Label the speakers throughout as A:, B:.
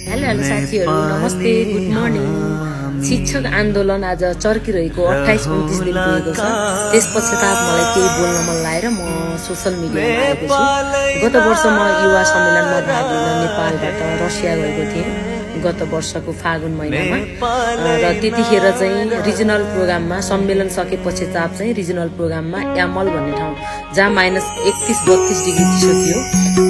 A: Hello hello साथीहरू नमस्ते good morning. शिक्षक आन्दोलन आज चर्किरहेको 28-29 दिन पुगेको छ। त्यस पश्चात मलाई केही बोल्न मन लागेर म सोसल मिडियामा आएको छु। गत वर्ष म युवा सम्मेलनमा भाग लिन नेपालबाट रसिया गएको थिएँ गत वर्षको फागुन महिनामा र त्यतिखेर चाहिँ रिजनल प्रोग्राममा सम्मेलन सके पश्चात चाहिँ रिजनल प्रोग्राममा यामल भन्ने ठाउँ जहाँ -31-32 डिग्री चिसो थियो,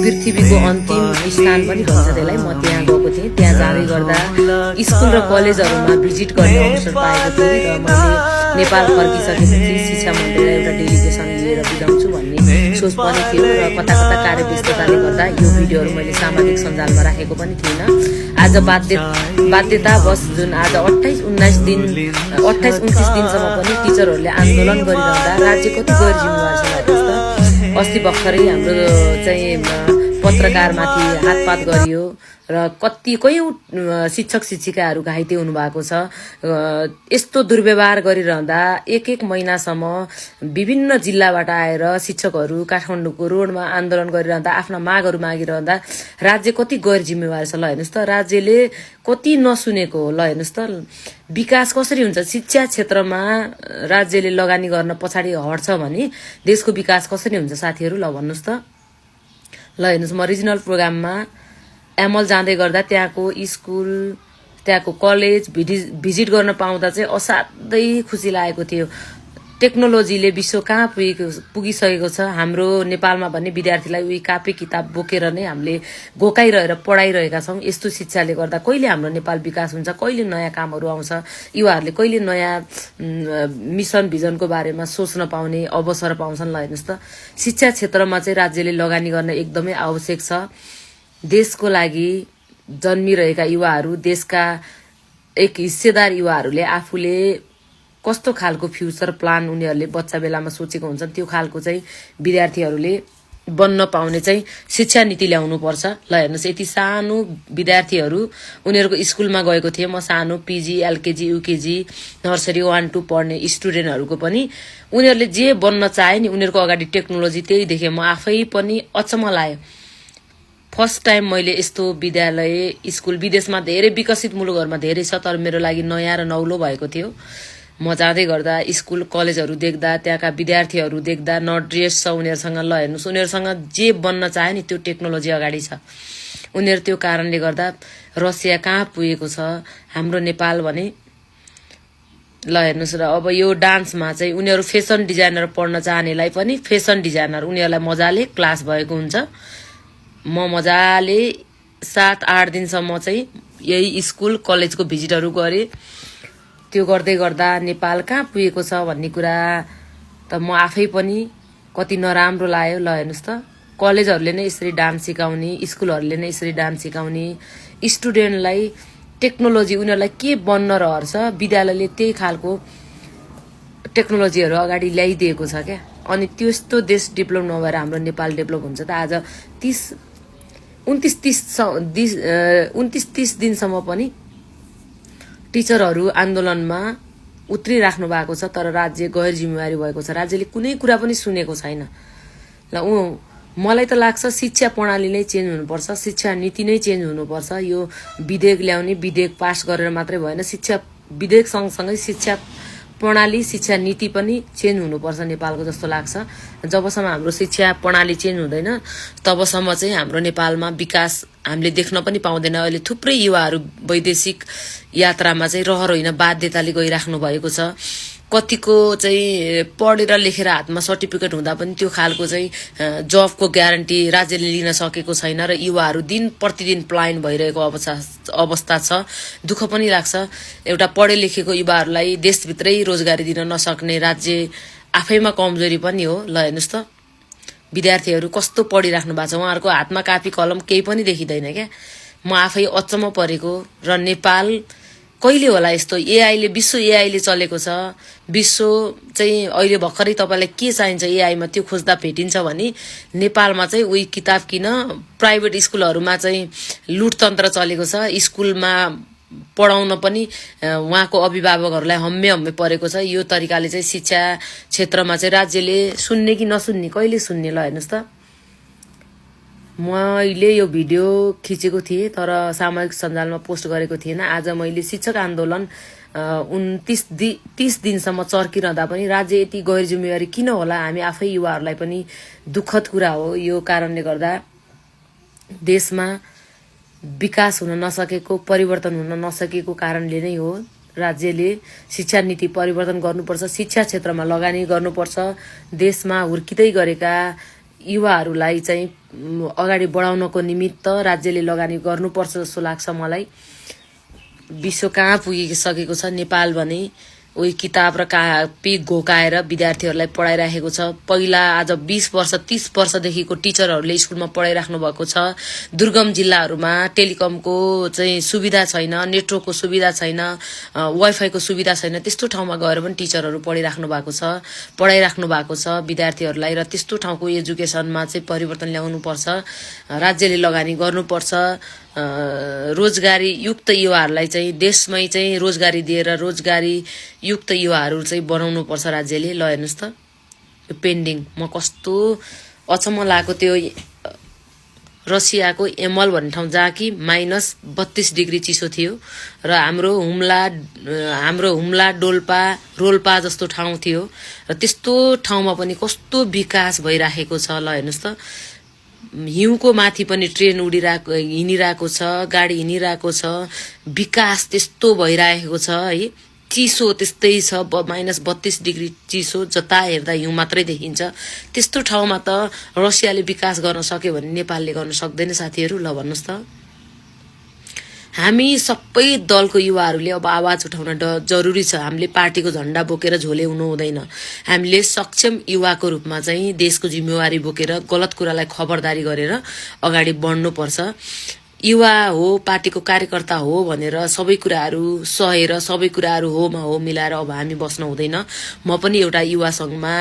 A: पृथ्वीको अन्तिम स्थान पनि भन्छ त्यसलाई, म त्यहाँ गएको थिएँ। त्यहाँ जाँदै गर्दा स्कुल र कलेजहरूमा भिजिट गर्ने अवसर पाएको थिएँ र मैले नेपाल फर्किसकेपछि शिक्षा मन्त्रीलाई एउटा डेलिगेसन लिएर बुझाउँछु भन्ने सोच पनि थियो र कता कता कार्य व्यस्तताले गर्दा यो भिडियोहरू मैले सामाजिक सञ्जालमा राखेको पनि थिइनँ। आज बाध्यतावश जुन आज 28-29 दिनसम्म पनि टिचरहरूले आन्दोलन गरिरहँदा राज्य कति गैर जिम्मेवार छ लाग्छ। अस्ति भर्खरै हाम्रो चाहिँ पत्रकारमाथि हातपात गरियो र कयौं शिक्षक शिक्षिकाहरू घाइते हुनुभएको छ। यस्तो दुर्व्यवहार गरिरहँदा एक महिनासम्म विभिन्न जिल्लाबाट आएर शिक्षकहरू काठमाडौँको रोडमा आन्दोलन गरिरहँदा आफ्ना मागहरू मागिरहँदा राज्य कति गैर जिम्मेवार छ। ल हेर्नुहोस् त, राज्यले कति नसुनेको हो। ल हेर्नुहोस् त, विकास कसरी हुन्छ? शिक्षा क्षेत्रमा राज्यले लगानी गर्न पछाडि हट्छ भने देशको विकास कसरी हुन्छ साथीहरू? ल भन्नुहोस् त। ल हेर्नुहोस्, म रिजनल प्रोग्राममा एमल जाँदै गर्दा त्यहाँको स्कुल त्यहाँको कलेज भिजिट गर्न पाउँदा चाहिँ असाध्यै खुसी लागेको थियो। टेक्नोलोजीले विश्व कहाँ पुगिसकेको छ। हाम्रो नेपालमा भन्ने विद्यार्थीलाई उही कापी किताब बोकेर नै हामीले घोकाइरहेर पढाइरहेका छौँ। यस्तो शिक्षाले गर्दा कहिले हाम्रो नेपाल विकास हुन्छ, कहिले नयाँ कामहरू आउँछ, युवाहरूले कहिले नयाँ मिसन भिजनको बारेमा सोच्न पाउने अवसर पाउँछन्। ल हेर्नुहोस् त, शिक्षा क्षेत्रमा चाहिँ राज्यले लगानी गर्न एकदमै आवश्यक छ। देशको लागि जन्मिरहेका युवाहरू, देशका एक हिस्सेदार युवाहरूले आफूले कस्तो खालको फ्युचर प्लान उनीहरूले बच्चा बेलामा सोचेको हुन्छन् त्यो खालको चाहिँ विद्यार्थीहरूले बन्न पाउने चाहिँ शिक्षा नीति ल्याउनु पर्छ। ल हेर्नुहोस्, यति सानो विद्यार्थीहरू उनीहरूको स्कुलमा गएको थिएँ म, सानो पिजी एलकेजी युकेजी नर्सरी 1-2 पढ्ने स्टुडेन्टहरूको पनि उनीहरूले जे बन्न चाहे नि उनीहरूको अगाडि टेक्नोलोजी त्यही देखेँ। म आफै पनि अचम्म लाग्यो। फर्स्ट टाइम मैले यस्तो विद्यालय स्कुल विदेशमा धेरै विकसित मुलुकहरूमा धेरै छ, तर मेरो लागि नयाँ र नौलो भएको थियो। म जाँदै गर्दा स्कुल कलेजहरू देख्दा त्यहाँका विद्यार्थीहरू देख्दा न ड्रेस छ उनीहरूसँग। ल हेर्नुहोस्, उनीहरूसँग जे बन्न चाहे नि त्यो टेक्नोलोजी अगाडि छ। उनीहरू त्यो कारणले गर्दा रसिया कहाँ पुगेको छ, हाम्रो नेपाल भने। ल हेर्नुहोस्, र अब यो डान्समा चाहिँ उनीहरू फेसन डिजाइनर पढ्न चाहनेलाई पनि फेसन डिजाइनर उनीहरूलाई मजाले क्लास भएको हुन्छ। म मजाले 7-8 दिनसम्म चाहिँ यही स्कुल कलेजको भिजिटहरू गरेँ। त्यो गर्दै गर्दा नेपाल कहाँ पुगेको छ भन्ने कुरा त म आफै पनि कति नराम्रो लाग्यो। ल हेर्नुहोस् त, कलेजहरूले नै यसरी डान्स सिकाउने, स्कुलहरूले नै यसरी डान्स सिकाउने, स्टुडेन्टलाई टेक्नोलोजी उनीहरूलाई के बन्न रहर छ, विद्यालयले त्यही खालको टेक्नोलोजीहरू अगाडि ल्याइदिएको छ क्या। अनि त्यस्तो देश डेभलप नभएर हाम्रो नेपाल डेभलप हुन्छ त? आज 29-30 दिनसम्म पनि टिचरहरू आन्दोलनमा उत्रिराख्नु भएको छ, तर राज्य गैर जिम्मेवारी भएको छ। राज्यले कुनै कुरा पनि सुनेको छैन। ल मलाई त लाग्छ शिक्षा प्रणाली नै चेन्ज हुनुपर्छ, शिक्षा नीति नै चेन्ज हुनुपर्छ। यो विधेयक ल्याउने, विधेयक पास गरेर मात्रै भएन, शिक्षा विधेयक सँगसँगै शिक्षा प्रणाली शिक्षा नीति पनि चेन्ज हुनुपर्छ नेपालको जस्तो लाग्छ। जबसम्म हाम्रो शिक्षा प्रणाली चेन्ज हुँदैन तबसम्म चाहिँ हाम्रो नेपालमा विकास हामीले देख्न पनि पाउँदैन। अहिले थुप्रै युवाहरू वैदेशिक यात्रामा चाहिँ रहर होइन बाध्यताले गइराख्नु भएको छ। कतिको चाहिँ पढेर लेखेर हातमा सर्टिफिकेट हुँदा पनि त्यो खालको चाहिँ जबको ग्यारेन्टी राज्यले लिन सकेको छैन र युवाहरू दिन प्रतिदिन पलायन भइरहेको अवस्था छ। दुःख पनि लाग्छ। एउटा पढे लेखेको युवाहरूलाई देशभित्रै रोजगारी दिन नसक्ने राज्य आफैमा कमजोरी पनि हो। ल हेर्नुहोस् त, विद्यार्थीहरू कस्तो पढिराख्नु भएको छ, उहाँहरूको हातमा कापी कलम केही पनि देखिँदैन क्या। म आफै अचम्म परेको। र नेपाल कहिले होला यस्तो? एआईले विश्व एआईले चलेको छ। विश्व चाहिँ अहिले भर्खरै तपाईँलाई के चाहिन्छ एआईमा त्यो खोज्दा भेटिन्छ भने नेपालमा चाहिँ उही किताब किन, प्राइभेट स्कुलहरूमा चाहिँ लुटतन्त्र चलेको छ। स्कुलमा पढाउन पनि उहाँको अभिभावकहरूलाई हम्मे परेको छ। यो तरिकाले चाहिँ शिक्षा क्षेत्रमा चाहिँ राज्यले सुन्ने कि नसुन्ने, कहिले सुन्ने? ल हेर्नुहोस् त, मैले यो भिडियो खिचेको थिएँ तर सामाजिक सञ्जालमा पोस्ट गरेको थिएन। आज मैले शिक्षक आन्दोलन 30 दिनसम्म चर्किरहँदा पनि राज्य यति गैर जिम्मेवारी किन होला, हामी आफै युवाहरूलाई पनि दुःखद कुरा हो। यो कारणले गर्दा देशमा विकास हुन नसकेको, परिवर्तन हुन नसकेको कारणले नै हो। राज्यले शिक्षा नीति परिवर्तन गर्नुपर्छ, शिक्षा क्षेत्रमा लगानी गर्नुपर्छ, देशमा हुर्किँदै गरेका युवाहरूलाई चाहिँ अगाडि बढाउनको निमित्त राज्यले लगानी गर्नुपर्छ जस्तो लाग्छ मलाई। विश्व कहाँ पुगिसकेको छ, नेपाल भने उही किताब र कापी घोकाएर विद्यार्थीहरूलाई पढाइराखेको छ। पहिला आज 20 वर्ष 30 वर्षदेखिको टिचरहरूले स्कुलमा पढाइराख्नु भएको छ। दुर्गम जिल्लाहरूमा टेलिकमको चाहिँ सुविधा छैन, नेटवर्कको सुविधा छैन, वाइफाईको सुविधा छैन। त्यस्तो ठाउँमा गएर पनि टिचरहरू पढाइराख्नु भएको छ विद्यार्थीहरूलाई। र त्यस्तो ठाउँको एजुकेसनमा चाहिँ परिवर्तन ल्याउनुपर्छ, राज्यले लगानी गर्नुपर्छ। रोजगारी युक्त युवाहरूलाई चाहिँ देशमै चाहिँ रोजगारी दिएर रोजगारी युक्त युवाहरू चाहिँ बनाउनु पर्छ राज्यले। ल हेर्नुहोस् त यो पेन्डिङ, म कस्तो अचम्म लागेको त्यो रसियाको एमल भन्ने ठाउँ जहाँ कि -32 डिग्री चिसो थियो र हाम्रो हुम्ला रोल्पा जस्तो ठाउँ थियो र त्यस्तो ठाउँमा पनि कस्तो विकास भइराखेको छ। ल हेर्नुहोस् त हिउँको माथि पनि ट्रेन हिँडिरहेको छ, गाडी हिँडिरहेको छ, विकास त्यस्तो भइरहेको छ है। चिसो त्यस्तै छ, -32 डिग्री चिसो, जता हेर्दा हिउँ मात्रै देखिन्छ। त्यस्तो ठाउँमा त रसियाले विकास गर्न सक्यो भने नेपालले गर्न सक्दैन साथीहरू। ल भन्नुहोस् त हामी सबै दलको युवाहरूले अब आवाज उठाउन जरुरी छ। हामीले पार्टीको झण्डा बोकेर झोले हुनु हुँदैन। हामीले सक्षम युवाको रूपमा चाहिँ देशको जिम्मेवारी बोकेर गलत कुरालाई खबरदारी गरेर अगाडि बढ्नुपर्छ। युवा हो, पार्टीको कार्यकर्ता हो भनेर सबै कुराहरू सहेर सबै कुराहरू होमा हो मिलाएर अब हामी बस्न हुँदैन। म पनि एउटा युवा संघमा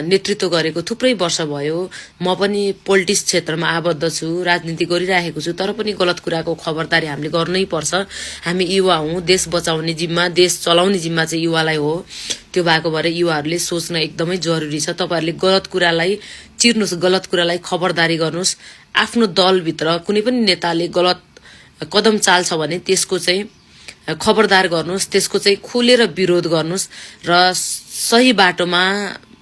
A: नेतृत्व गरेको थुप्रै वर्ष भयो। म पनि पोलिटिक्स क्षेत्रमा आबद्ध छु, राजनीति गरिरहेको छु, तर पनि गलत कुराको खबरदारी हामीले गर्नै पर्छ। हामी युवा हौं, देश बचाउने जिम्मा, देश चलाउने जिम्मा चाहिँ युवालाई हो। त्यो भएको भएर युवाहरूले सोच्न एकदमै जरुरी छ। तपाईहरुले गलत कुरालाई चिर्नुस्, गलत कुरालाई खबरदारी गर्नुस्। आफ्नो दलभित्र कुनै पनि नेताले गलत कदम चाल्छ भने त्यसको चाहिँ खबरदार गर्नुस्, त्यसको चाहिँ खुलेर विरोध गर्नुस् र सही बाटोमा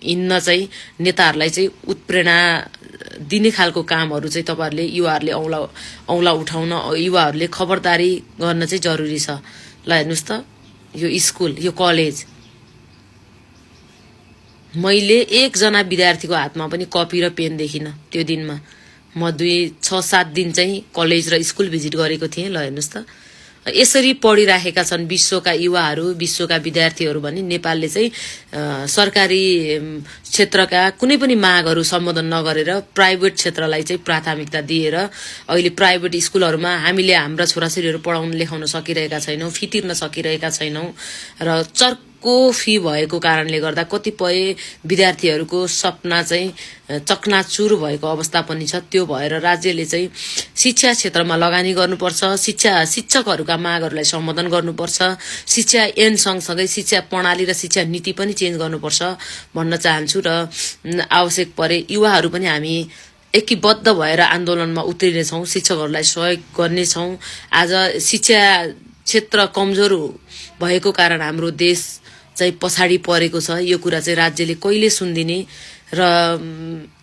A: हिँड्न चाहिँ नेताहरूलाई चाहिँ उत्प्रेरणा दिने खालको कामहरू चाहिँ तपाईहरुले युवाहरूले औला उठाउन, युवाहरूले खबरदारी गर्न चाहिँ जरुरी छ। ल हेर्नुस् त यो स्कुल, यो कलेज, मैले एकजना विद्यार्थीको हातमा पनि कपी र पेन देखिन त्यो दिनमा। म 6-7 दिन चाहिँ कलेज र स्कुल भिजिट गरेको थिएँ। ल हेर्नुस् त यसरी पढिराखेका छन् विश्वका युवाहरू, विश्वका विद्यार्थीहरू भने नेपालले चाहिँ सरकारी क्षेत्रका कुनै पनि मागहरू सम्बोधन नगरेर प्राइभेट क्षेत्रलाई चाहिँ प्राथमिकता दिएर अहिले प्राइभेट स्कुलहरूमा हामीले हाम्रा छोराछोरीहरू पढाउन लेखाउन सकिरहेका छैनौं, फी तिर्न सकिरहेका छैनौं र चर्को फी भएको कारणले गर्दा कतिपय विद्यार्थीहरूको सपना चाहिँ चकनाचुर भएको अवस्था पनि छ। त्यो भएर राज्यले चाहिँ शिक्षा क्षेत्रमा लगानी गर्नुपर्छ, शिक्षकहरूका मागहरूलाई सम्बोधन गर्नुपर्छ, शिक्षा ऐन सँगसँगै शिक्षा प्रणाली र शिक्षा नीति पनि चेन्ज गर्नुपर्छ भन्न चाहन्छु। र आवश्यक परे युवाहरू पनि हामी एकीबद्ध भएर आन्दोलनमा उत्रिनेछौं, शिक्षकहरूलाई सहयोग गर्नेछौं। आज शिक्षा क्षेत्र कमजोर भएको कारण हाम्रो देश चाहिँ पछाडि परेको छ। यो कुरा चाहिँ राज्यले कहिले सुन्दिने र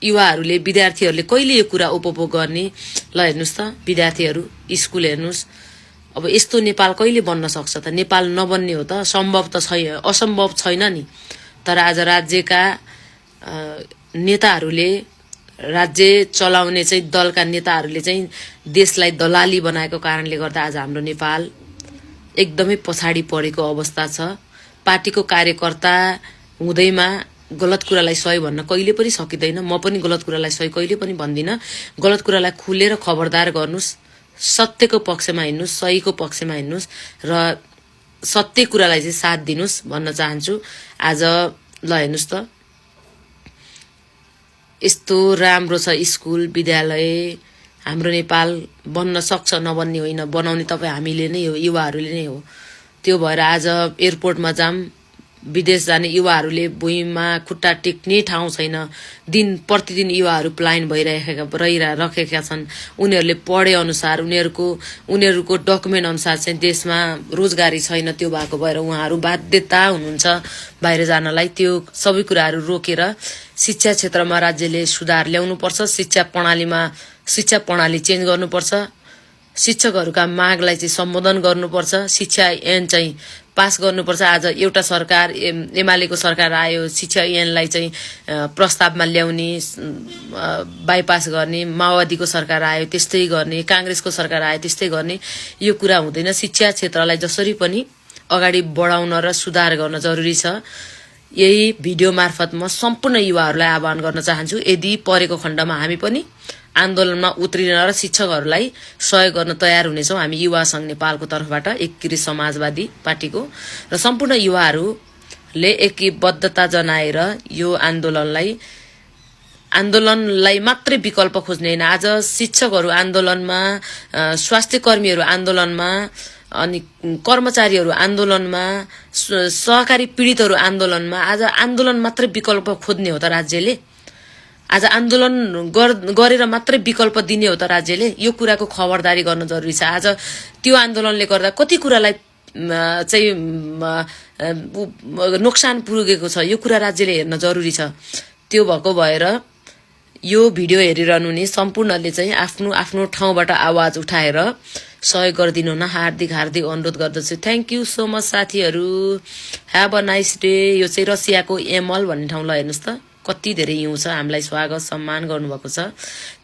A: युवाहरूले, विद्यार्थीहरूले कहिले यो कुरा उपभोग गर्ने। ल हेर्नुस् त विद्यार्थीहरू, स्कुल हेर्नुस्। अब यस्तो नेपाल कहिले बन्न सक्छ त? नेपाल नबन्ने हो त? सम्भव त छैन, असम्भव छैन नि। तर आज राज्यका नेताहरूले, राज्य चलाउने चाहिँ दलका नेताहरूले चाहिँ देशलाई दलाली बनाएको कारणले गर्दा आज हाम्रो नेपाल एकदमै पछाडि परेको अवस्था छ। पार्टीको कार्यकर्ता हुँदैमा गलत कुरालाई सही भन्न कहिले पनि सकिदैन। म पनि गलत कुरालाई सही कहिले पनि भन्दिन। गलत कुरालाई खुलेर खबरदार गर्नुस्, सत्यको पक्षमा हिँड्नुस्, सहीको पक्षमा हिँड्नुस् र सत्य कुरालाई चाहिँ साथ दिनुस् भन्न चाहन्छु। आज ल हेर्नुस् त यस्तो राम्रो छ स्कुल, विद्यालय। हाम्रो नेपाल बन्न सक्छ, नबन्ने होइन, बनाउने तपाईँ हामीले नै हो, युवाहरूले नै हो। त्यो भएर आज एयरपोर्टमा जाम, विदेश जाने युवाहरूले भुइँमा खुट्टा टेक्ने ठाउँ छैन। दिन प्रतिदिन युवाहरू पलायन रखेका छन्। उनीहरूले पढे अनुसार उनीहरूको डकुमेन्ट अनुसार चाहिँ देशमा रोजगारी छैन। त्यो भएको भएर उहाँहरू बाध्यता हुनुहुन्छ बाहिर जानलाई। त्यो सबै कुराहरू रोकेर शिक्षा क्षेत्रमा राज्यले सुधार ल्याउनुपर्छ। शिक्षा प्रणाली चेन्ज गर्नुपर्छ। शिक्षकहरूका मागलाई चाहिँ सम्बोधन गर्नुपर्छ। शिक्षा ऐन चाहिँ पास गर्नुपर्छ। आज एउटा सरकार एमालेको सरकार आयो, शिक्षा ऐनलाई चाहिँ प्रस्तावमा ल्याउने, बाइपास गर्ने। माओवादीको सरकार आयो त्यस्तै गर्ने, कांग्रेसको सरकार आयो त्यस्तै गर्ने। यो कुरा हुँदैन। शिक्षा क्षेत्रलाई जसरी पनि अगाडि बढाउन र सुधार गर्न जरुरी छ। यही भिडियो मार्फत म सम्पूर्ण युवाहरूलाई आह्वान गर्न चाहन्छु। यदि परेको खण्डमा हामी पनि आन्दोलनमा उत्रिन र शिक्षकहरूलाई सहयोग गर्न तयार हुनेछौँ। हामी युवा संघ नेपालको तर्फबाट, एकीकृत समाजवादी पार्टीको र सम्पूर्ण युवाहरूले एकीबद्धता जनाएर यो आन्दोलनलाई मात्रै विकल्प खोज्ने होइन। आज शिक्षकहरू आन्दोलनमा, स्वास्थ्य कर्मीहरू आन्दोलनमा, अनि कर्मचारीहरू आन्दोलनमा, सहकारी पीडितहरू आन्दोलनमा। आज आन्दोलन मात्रै विकल्प खोज्ने हो त राज्यले? आज आन्दोलन गरेर मात्रै विकल्प दिने हो त राज्यले? यो कुराको खबरदारी गर्न जरुरी छ। आज त्यो आन्दोलनले गर्दा कति कुरालाई चाहिँ नोक्सान पुगेको छ, यो कुरा राज्यले हेर्न जरुरी छ। त्यो भएको भएर यो भिडियो हेरिरहनु नि सम्पूर्णले चाहिँ आफ्नो आफ्नो ठाउँबाट आवाज उठाएर सहयोग गरिदिनु न हार्दिक अनुरोध गर्दछु। थ्याङ्क यू सो मच साथीहरू। Have a nice day. यो चाहिँ रसियाको एमल भन्ने ठाउँ ल, हेर्नुहोस् त कति धेरै हिउँ छ। हामीलाई स्वागत सम्मान गर्नुभएको छ।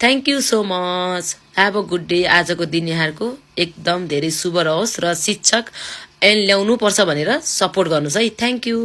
A: Thank you so much. Have a good day. आजको दिन यहाँको एकदम धेरै शुभ रहोस् र शिक्षक ऐन ल्याउनु पर्छ भनेर सपोर्ट गर्नुहोस् है। Thank you.